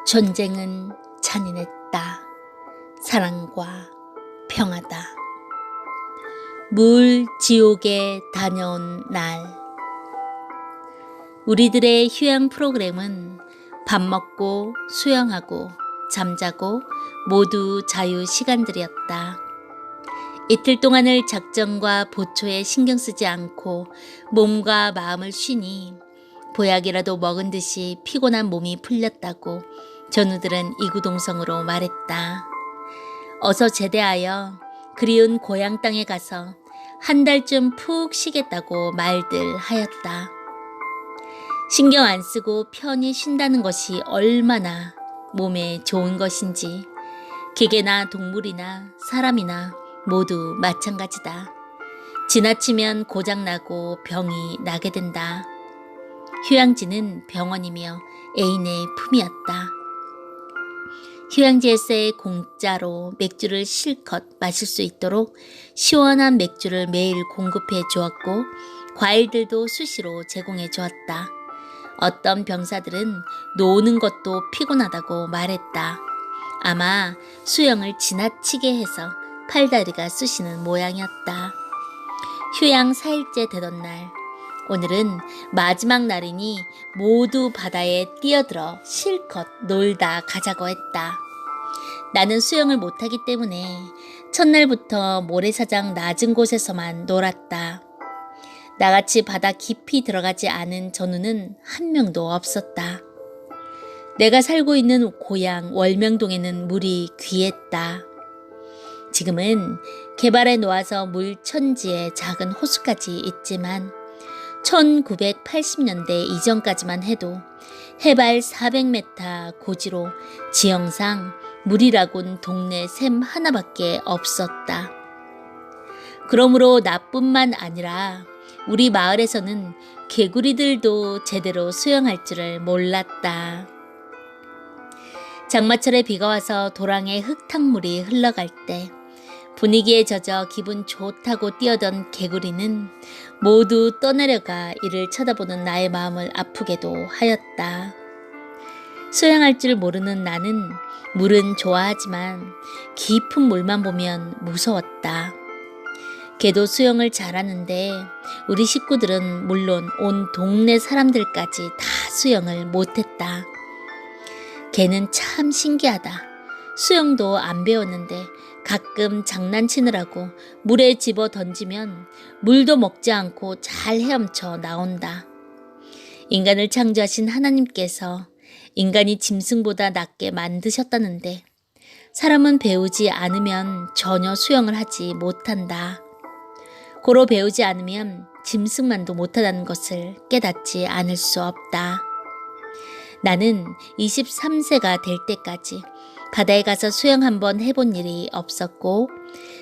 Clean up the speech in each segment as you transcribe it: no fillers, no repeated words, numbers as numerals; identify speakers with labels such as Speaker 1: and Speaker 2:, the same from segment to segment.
Speaker 1: 전쟁은 잔인했다. 사랑과 평화다. 물 지옥에 다녀온 날. 우리들의 휴양 프로그램은 밥 먹고 수영하고 잠자고 모두 자유 시간들이었다. 이틀 동안을 작전과 보초에 신경 쓰지 않고 몸과 마음을 쉬니 보약이라도 먹은 듯이 피곤한 몸이 풀렸다고 전우들은 이구동성으로 말했다. 어서 제대하여 그리운 고향 땅에 가서 한 달쯤 푹 쉬겠다고 말들 하였다. 신경 안 쓰고 편히 쉰다는 것이 얼마나 몸에 좋은 것인지 기계나 동물이나 사람이나 모두 마찬가지다. 지나치면 고장나고 병이 나게 된다. 휴양지는 병원이며 애인의 품이었다. 휴양지에서의 공짜로 맥주를 실컷 마실 수 있도록 시원한 맥주를 매일 공급해 주었고 과일들도 수시로 제공해 주었다. 어떤 병사들은 노는 것도 피곤하다고 말했다. 아마 수영을 지나치게 해서 팔다리가 쑤시는 모양이었다. 휴양 4일째 되던 날, 오늘은 마지막 날이니 모두 바다에 뛰어들어 실컷 놀다 가자고 했다. 나는 수영을 못하기 때문에 첫날부터 모래사장 낮은 곳에서만 놀았다. 나같이 바다 깊이 들어가지 않은 전우는 한 명도 없었다. 내가 살고 있는 고향 월명동에는 물이 귀했다. 지금은 개발해 놓아서 물 천지에 작은 호수까지 있지만 1980년대 이전까지만 해도 해발 400m 고지로 지형상 물이라곤 동네 샘 하나밖에 없었다. 그러므로 나뿐만 아니라 우리 마을에서는 개구리들도 제대로 수영할 줄을 몰랐다. 장마철에 비가 와서 도랑에 흙탕물이 흘러갈 때 분위기에 젖어 기분 좋다고 뛰어던 개구리는 모두 떠내려가 이를 쳐다보는 나의 마음을 아프게도 하였다. 수영할 줄 모르는 나는 물은 좋아하지만 깊은 물만 보면 무서웠다. 걔도 수영을 잘하는데 우리 식구들은 물론 온 동네 사람들까지 다 수영을 못했다. 걔는 참 신기하다. 수영도 안 배웠는데 가끔 장난치느라고 물에 집어 던지면 물도 먹지 않고 잘 헤엄쳐 나온다. 인간을 창조하신 하나님께서 인간이 짐승보다 낫게 만드셨다는데 사람은 배우지 않으면 전혀 수영을 하지 못한다. 고로 배우지 않으면 짐승만도 못하다는 것을 깨닫지 않을 수 없다. 나는 23세가 될 때까지 바다에 가서 수영 한번 해본 일이 없었고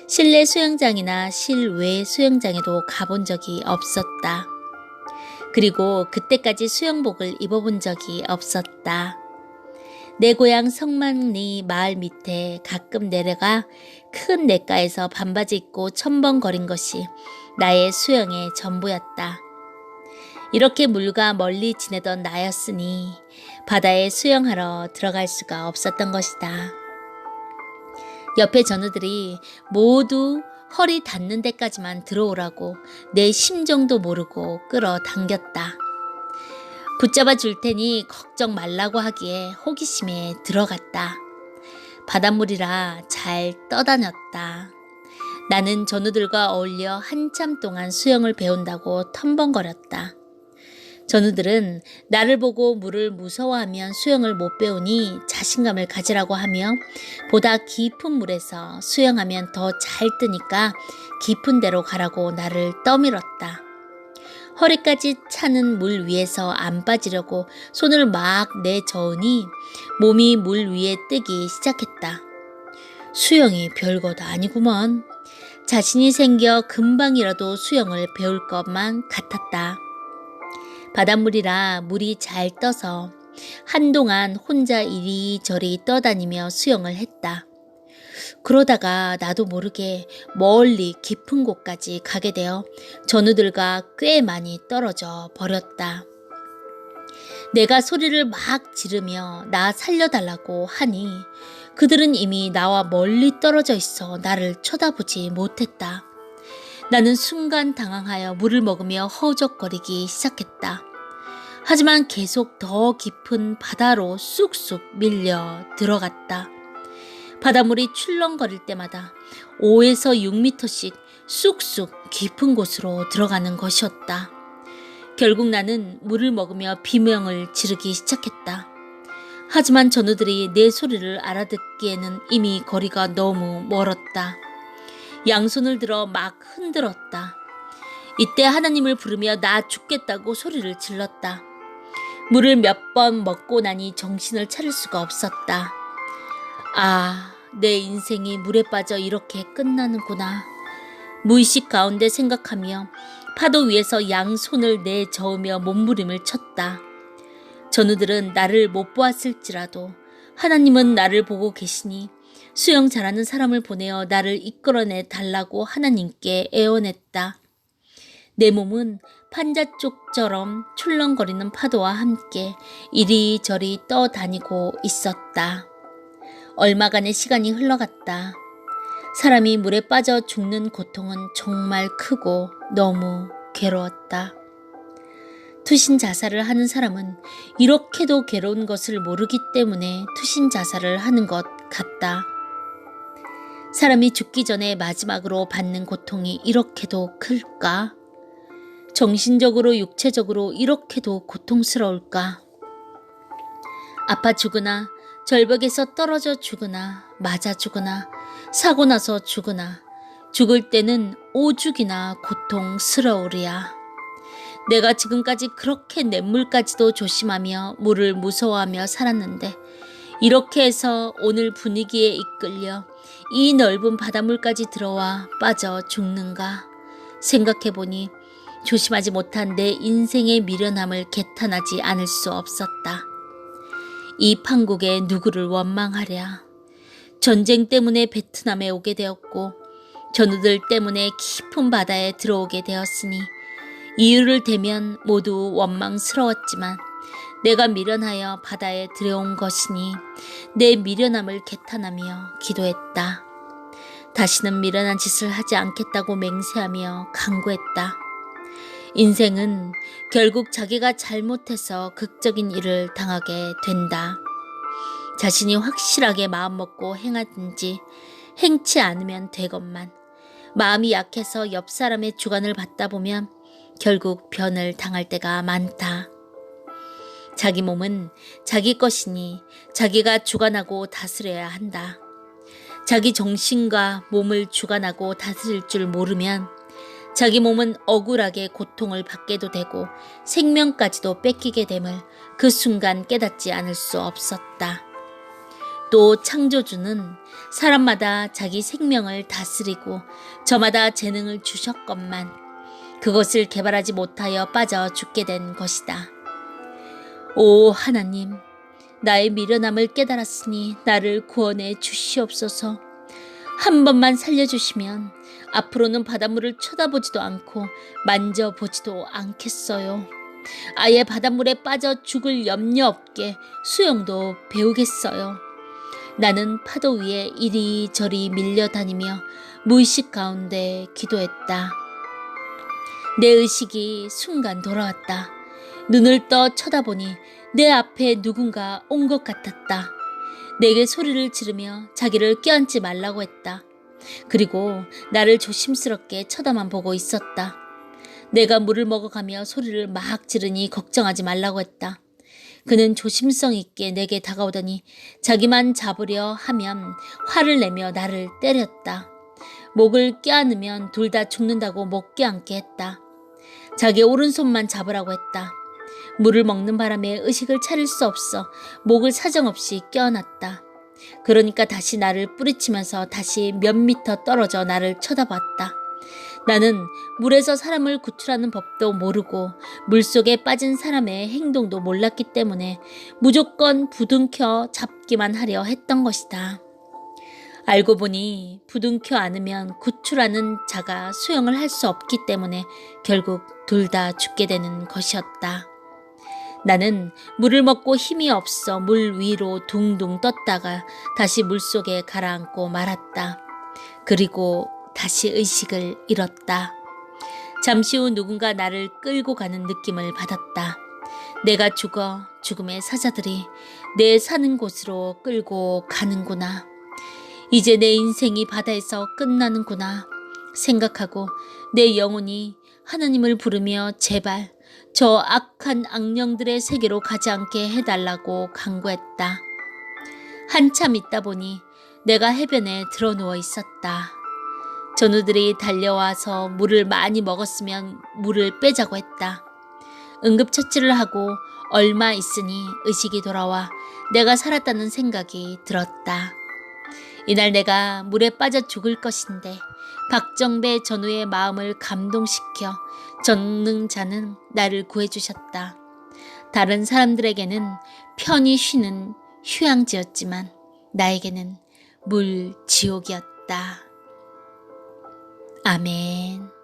Speaker 1: 실내 수영장이나 실외 수영장에도 가본 적이 없었다. 그리고 그때까지 수영복을 입어본 적이 없었다. 내 고향 성만리 마을 밑에 가끔 내려가 큰 냇가에서 반바지 입고 첨벙거린 것이 나의 수영의 전부였다. 이렇게 물과 멀리 지내던 나였으니 바다에 수영하러 들어갈 수가 없었던 것이다. 옆에 전우들이 모두 허리 닿는 데까지만 들어오라고 내 심정도 모르고 끌어당겼다. 붙잡아 줄 테니 걱정 말라고 하기에 호기심에 들어갔다. 바닷물이라 잘 떠다녔다. 나는 전우들과 어울려 한참 동안 수영을 배운다고 텀벙거렸다. 전우들은 나를 보고 물을 무서워하면 수영을 못 배우니 자신감을 가지라고 하며 보다 깊은 물에서 수영하면 더 잘 뜨니까 깊은 데로 가라고 나를 떠밀었다. 허리까지 차는 물 위에서 안 빠지려고 손을 막 내저으니 몸이 물 위에 뜨기 시작했다. 수영이 별것 아니구먼. 자신이 생겨 금방이라도 수영을 배울 것만 같았다. 바닷물이라 물이 잘 떠서 한동안 혼자 이리저리 떠다니며 수영을 했다. 그러다가 나도 모르게 멀리 깊은 곳까지 가게 되어 전우들과 꽤 많이 떨어져 버렸다. 내가 소리를 막 지르며 나 살려달라고 하니 그들은 이미 나와 멀리 떨어져 있어 나를 쳐다보지 못했다. 나는 순간 당황하여 물을 먹으며 허우적거리기 시작했다. 하지만 계속 더 깊은 바다로 쑥쑥 밀려 들어갔다. 바닷물이 출렁거릴 때마다 5에서 6m씩 쑥쑥 깊은 곳으로 들어가는 것이었다. 결국 나는 물을 먹으며 비명을 지르기 시작했다. 하지만 전우들이 내 소리를 알아듣기에는 이미 거리가 너무 멀었다. 양손을 들어 막 흔들었다. 이때 하나님을 부르며 나 죽겠다고 소리를 질렀다. 물을 몇 번 먹고 나니 정신을 차릴 수가 없었다. 아, 내 인생이 물에 빠져 이렇게 끝나는구나. 무의식 가운데 생각하며 파도 위에서 양손을 내저으며 몸부림을 쳤다. 전우들은 나를 못 보았을지라도 하나님은 나를 보고 계시니 수영 잘하는 사람을 보내어 나를 이끌어내 달라고 하나님께 애원했다. 내 몸은 판자쪽처럼 출렁거리는 파도와 함께 이리저리 떠다니고 있었다. 얼마간의 시간이 흘러갔다. 사람이 물에 빠져 죽는 고통은 정말 크고 너무 괴로웠다. 투신 자살을 하는 사람은 이렇게도 괴로운 것을 모르기 때문에 투신 자살을 하는 것 같다. 사람이 죽기 전에 마지막으로 받는 고통이 이렇게도 클까? 정신적으로 육체적으로 이렇게도 고통스러울까? 아파 죽으나 절벽에서 떨어져 죽으나 맞아 죽으나 사고 나서 죽으나 죽을 때는 오죽이나 고통스러우리야. 내가 지금까지 그렇게 냇물까지도 조심하며 물을 무서워하며 살았는데 이렇게 해서 오늘 분위기에 이끌려 이 넓은 바닷물까지 들어와 빠져 죽는가 생각해보니 조심하지 못한 내 인생의 미련함을 개탄하지 않을 수 없었다. 이 판국에 누구를 원망하랴. 전쟁 때문에 베트남에 오게 되었고 전우들 때문에 깊은 바다에 들어오게 되었으니 이유를 대면 모두 원망스러웠지만 내가 미련하여 바다에 들여온 것이니 내 미련함을 개탄하며 기도했다. 다시는 미련한 짓을 하지 않겠다고 맹세하며 간구했다. 인생은 결국 자기가 잘못해서 극적인 일을 당하게 된다. 자신이 확실하게 마음먹고 행하든지 행치 않으면 되건만 마음이 약해서 옆 사람의 주관을 받다 보면 결국 변을 당할 때가 많다. 자기 몸은 자기 것이니 자기가 주관하고 다스려야 한다. 자기 정신과 몸을 주관하고 다스릴 줄 모르면 자기 몸은 억울하게 고통을 받게도 되고 생명까지도 뺏기게 됨을 그 순간 깨닫지 않을 수 없었다. 또 창조주는 사람마다 자기 생명을 다스리고 저마다 재능을 주셨건만 그것을 개발하지 못하여 빠져 죽게 된 것이다. 오 하나님, 나의 미련함을 깨달았으니 나를 구원해 주시옵소서. 한 번만 살려주시면 앞으로는 바닷물을 쳐다보지도 않고 만져보지도 않겠어요. 아예 바닷물에 빠져 죽을 염려 없게 수영도 배우겠어요. 나는 파도 위에 이리저리 밀려다니며 무의식 가운데 기도했다. 내 의식이 순간 돌아왔다. 눈을 떠 쳐다보니 내 앞에 누군가 온 것 같았다. 내게 소리를 지르며 자기를 껴안지 말라고 했다. 그리고 나를 조심스럽게 쳐다만 보고 있었다. 내가 물을 먹어가며 소리를 막 지르니 걱정하지 말라고 했다. 그는 조심성 있게 내게 다가오더니 자기만 잡으려 하면 화를 내며 나를 때렸다. 목을 껴안으면 둘 다 죽는다고 못 껴안게 했다. 자기 오른손만 잡으라고 했다. 물을 먹는 바람에 의식을 차릴 수 없어 목을 사정없이 껴안았다. 그러니까 다시 나를 뿌리치면서 다시 몇 미터 떨어져 나를 쳐다봤다. 나는 물에서 사람을 구출하는 법도 모르고 물속에 빠진 사람의 행동도 몰랐기 때문에 무조건 부둥켜 잡기만 하려 했던 것이다. 알고 보니 부둥켜 안으면 구출하는 자가 수영을 할 수 없기 때문에 결국 둘 다 죽게 되는 것이었다. 나는 물을 먹고 힘이 없어 물 위로 둥둥 떴다가 다시 물속에 가라앉고 말았다. 그리고 다시 의식을 잃었다. 잠시 후 누군가 나를 끌고 가는 느낌을 받았다. 내가 죽어 죽음의 사자들이 내 사는 곳으로 끌고 가는구나. 이제 내 인생이 바다에서 끝나는구나 생각하고 내 영혼이 하나님을 부르며 제발 저 악한 악령들의 세계로 가지 않게 해달라고 간구했다. 한참 있다 보니 내가 해변에 드러누워 있었다. 전우들이 달려와서 물을 많이 먹었으면 물을 빼자고 했다. 응급처치를 하고 얼마 있으니 의식이 돌아와 내가 살았다는 생각이 들었다. 이날 내가 물에 빠져 죽을 것인데 박정배 전우의 마음을 감동시켜 전능자는 나를 구해주셨다. 다른 사람들에게는 편히 쉬는 휴양지였지만 나에게는 물지옥이었다. 아멘.